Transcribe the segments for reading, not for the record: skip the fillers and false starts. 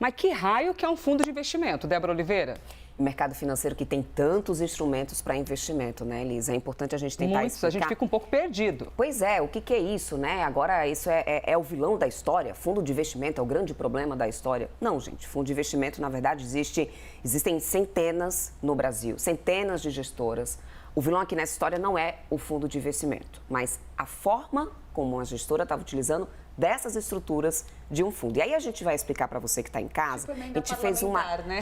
Mas que raio que é um fundo de investimento, Débora Oliveira? O mercado financeiro que tem tantos instrumentos para investimento, né, Elisa? É importante a gente tentar explicar. A gente fica um pouco perdido. Pois é, o que é isso, né? Agora, isso é o vilão da história? Fundo de investimento é o grande problema da história? Não, gente. Fundo de investimento, na verdade, existem centenas no Brasil, centenas de gestoras. O vilão aqui nessa história não é o fundo de investimento, mas a forma como a gestora estava utilizando dessas estruturas de um fundo. E aí a gente vai explicar para você que está em casa. Tipo, a gente fez uma... né?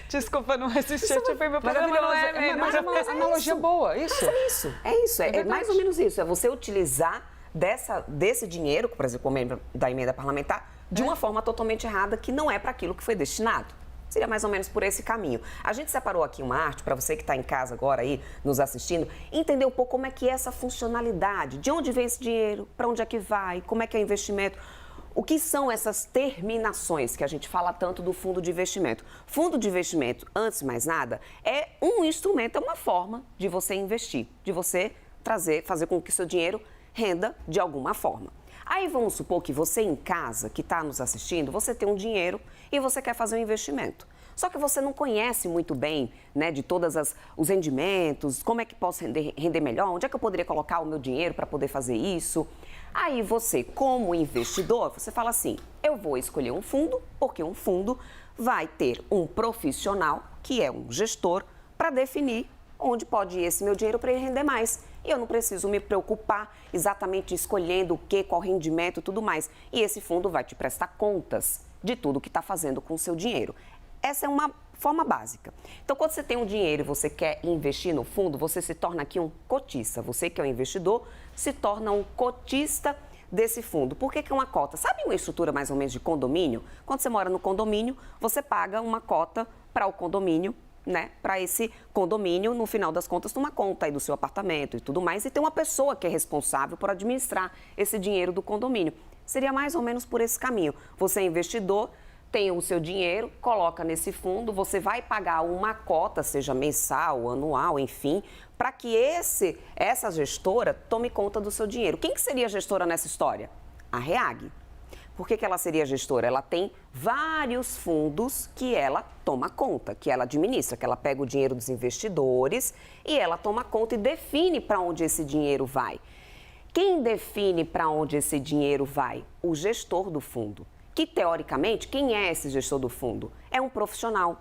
Desculpa, não assisti. Mas é uma analogia boa, isso? É isso. É mais ou menos isso. É você utilizar desse dinheiro, por exemplo, como da emenda parlamentar, de uma forma totalmente errada, que não é para aquilo que foi destinado. Seria mais ou menos por esse caminho. A gente separou aqui uma arte para você que está em casa agora aí, nos assistindo, entender um pouco como é que é essa funcionalidade, de onde vem esse dinheiro, para onde é que vai, como é que é o investimento. O que são essas terminações que a gente fala tanto do fundo de investimento? Fundo de investimento, antes de mais nada, é um instrumento, é uma forma de você investir, de você fazer com que o seu dinheiro renda de alguma forma. Aí vamos supor que você em casa, que está nos assistindo, você tem um dinheiro e você quer fazer um investimento. Só que você não conhece muito bem, né, de todos os rendimentos, como é que posso render melhor, onde é que eu poderia colocar o meu dinheiro para poder fazer isso. Aí você, como investidor, você fala assim, eu vou escolher um fundo, porque um fundo vai ter um profissional, que é um gestor, para definir onde pode ir esse meu dinheiro para ele render mais. E eu não preciso me preocupar exatamente escolhendo o que, qual rendimento e tudo mais. E esse fundo vai te prestar contas de tudo que está fazendo com o seu dinheiro. Essa é uma forma básica. Então, quando você tem um dinheiro e você quer investir no fundo, você se torna aqui um cotista. Você que é um investidor se torna um cotista desse fundo. Por que é uma cota? Sabe uma estrutura mais ou menos de condomínio? Quando você mora no condomínio, você paga uma cota para o condomínio, né, para esse condomínio, no final das contas, numa conta aí do seu apartamento e tudo mais, e tem uma pessoa que é responsável por administrar esse dinheiro do condomínio. Seria mais ou menos por esse caminho. Você é investidor, tem o seu dinheiro, coloca nesse fundo, você vai pagar uma cota, seja mensal, anual, enfim, para que essa gestora tome conta do seu dinheiro. Quem que seria a gestora nessa história? A REAG. Por que ela seria gestora? Ela tem vários fundos que ela toma conta, que ela administra, que ela pega o dinheiro dos investidores e ela toma conta e define para onde esse dinheiro vai. Quem define para onde esse dinheiro vai? O gestor do fundo. Que, teoricamente, quem é esse gestor do fundo? É um profissional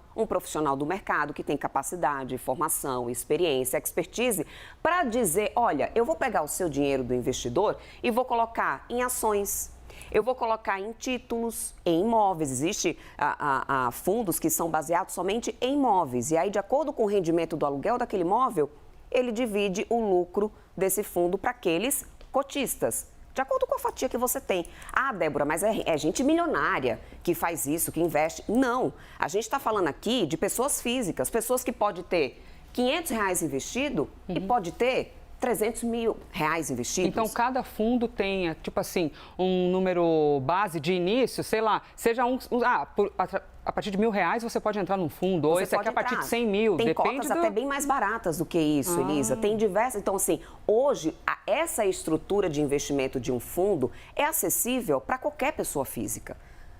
do mercado que tem capacidade, formação, experiência, expertise para dizer, olha, eu vou pegar o seu dinheiro do investidor e vou colocar em ações. Eu vou colocar em títulos, em imóveis. Existem fundos que são baseados somente em imóveis. E aí, de acordo com o rendimento do aluguel daquele imóvel, ele divide o lucro desse fundo para aqueles cotistas, de acordo com a fatia que você tem. Ah, Débora, mas é gente milionária que faz isso, que investe. Não, a gente está falando aqui de pessoas físicas, pessoas que podem ter R$500 investido e pode ter R$300 mil investidos. Então, cada fundo tem, tipo assim, um número base de início, sei lá, seja a partir de R$1.000 você pode entrar num fundo, ou esse aqui a partir de 100 mil. Tem cotas até bem mais baratas do que isso, Elisa. Tem diversas. Então, assim, hoje, essa estrutura de investimento de um fundo é acessível para qualquer pessoa física.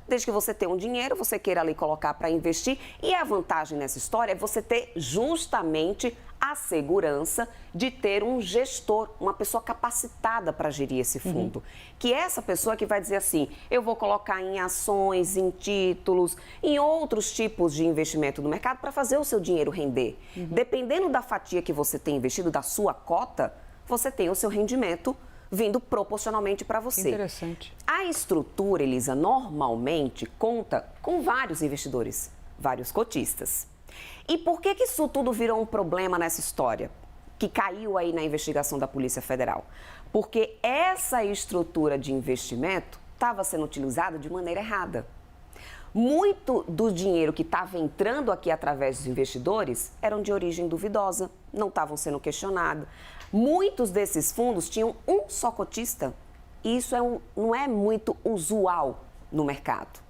Desde que você tenha um dinheiro, você queira ali colocar para investir. E a vantagem nessa história é você ter justamente a segurança de ter um gestor, uma pessoa capacitada para gerir esse fundo. Que é essa pessoa que vai dizer assim, eu vou colocar em ações, em títulos, em outros tipos de investimento no mercado para fazer o seu dinheiro render. Dependendo da fatia que você tem investido, da sua cota, você tem o seu rendimento vindo proporcionalmente para você. Interessante. A estrutura, Elisa, normalmente conta com vários investidores, vários cotistas. E por que isso tudo virou um problema nessa história, que caiu aí na investigação da Polícia Federal? Porque essa estrutura de investimento estava sendo utilizada de maneira errada. Muito do dinheiro que estava entrando aqui através dos investidores eram de origem duvidosa, não estavam sendo questionados. Muitos desses fundos tinham um só cotista e isso não é muito usual no mercado.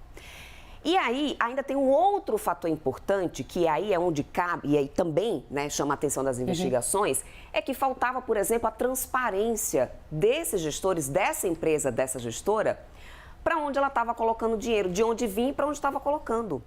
E aí, ainda tem um outro fator importante, que aí é onde cabe, e aí também, né, chama a atenção das investigações, é que faltava, por exemplo, a transparência desses gestores, dessa empresa, dessa gestora, para onde ela estava colocando dinheiro, de onde vinha e para onde estava colocando.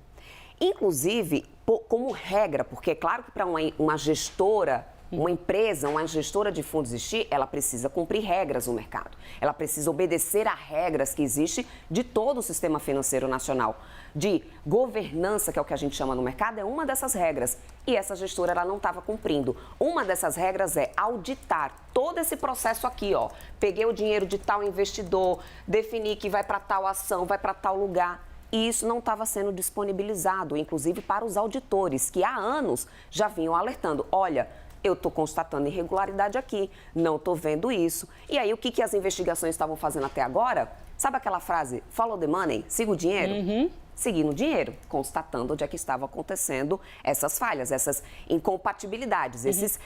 Inclusive, como regra, porque é claro que para uma gestora, uma empresa, uma gestora de fundos existir, ela precisa cumprir regras no mercado. Ela precisa obedecer a regras que existem de todo o sistema financeiro nacional. De governança, que é o que a gente chama no mercado, é uma dessas regras. E essa gestora, ela não estava cumprindo. Uma dessas regras é auditar todo esse processo aqui, ó. Peguei o dinheiro de tal investidor, defini que vai para tal ação, vai para tal lugar. E isso não estava sendo disponibilizado, inclusive para os auditores, que há anos já vinham alertando. Olha, eu estou constatando irregularidade aqui, não estou vendo isso. E aí, o que as investigações estavam fazendo até agora? Sabe aquela frase, follow the money, siga o dinheiro? Seguindo o dinheiro, constatando onde é que estavam acontecendo essas falhas, essas incompatibilidades,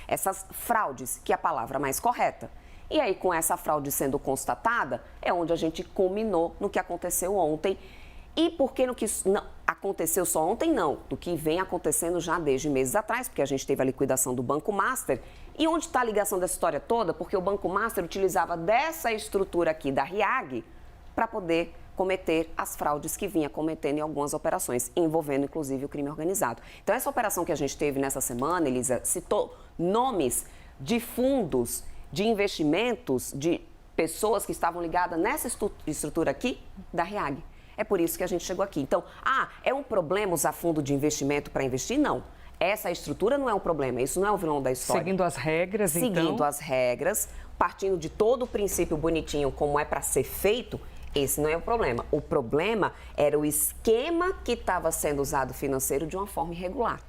essas fraudes, que é a palavra mais correta. E aí, com essa fraude sendo constatada, é onde a gente culminou no que aconteceu ontem. E por que no que não aconteceu só ontem, não, do que vem acontecendo já desde meses atrás, porque a gente teve a liquidação do Banco Master. E onde está a ligação dessa história toda? Porque o Banco Master utilizava dessa estrutura aqui da RIAG para poder cometer as fraudes que vinha cometendo em algumas operações, envolvendo inclusive o crime organizado. Então, essa operação que a gente teve nessa semana, Elisa, citou nomes de fundos, de investimentos, de pessoas que estavam ligadas nessa estrutura aqui da RIAG. É por isso que a gente chegou aqui. Então, é um problema usar fundo de investimento para investir? Não. Essa estrutura não é um problema, isso não é o vilão da história. Seguindo as regras, então? Seguindo as regras, partindo de todo o princípio bonitinho como é para ser feito, esse não é o problema. O problema era o esquema que estava sendo usado financeiro de uma forma irregular.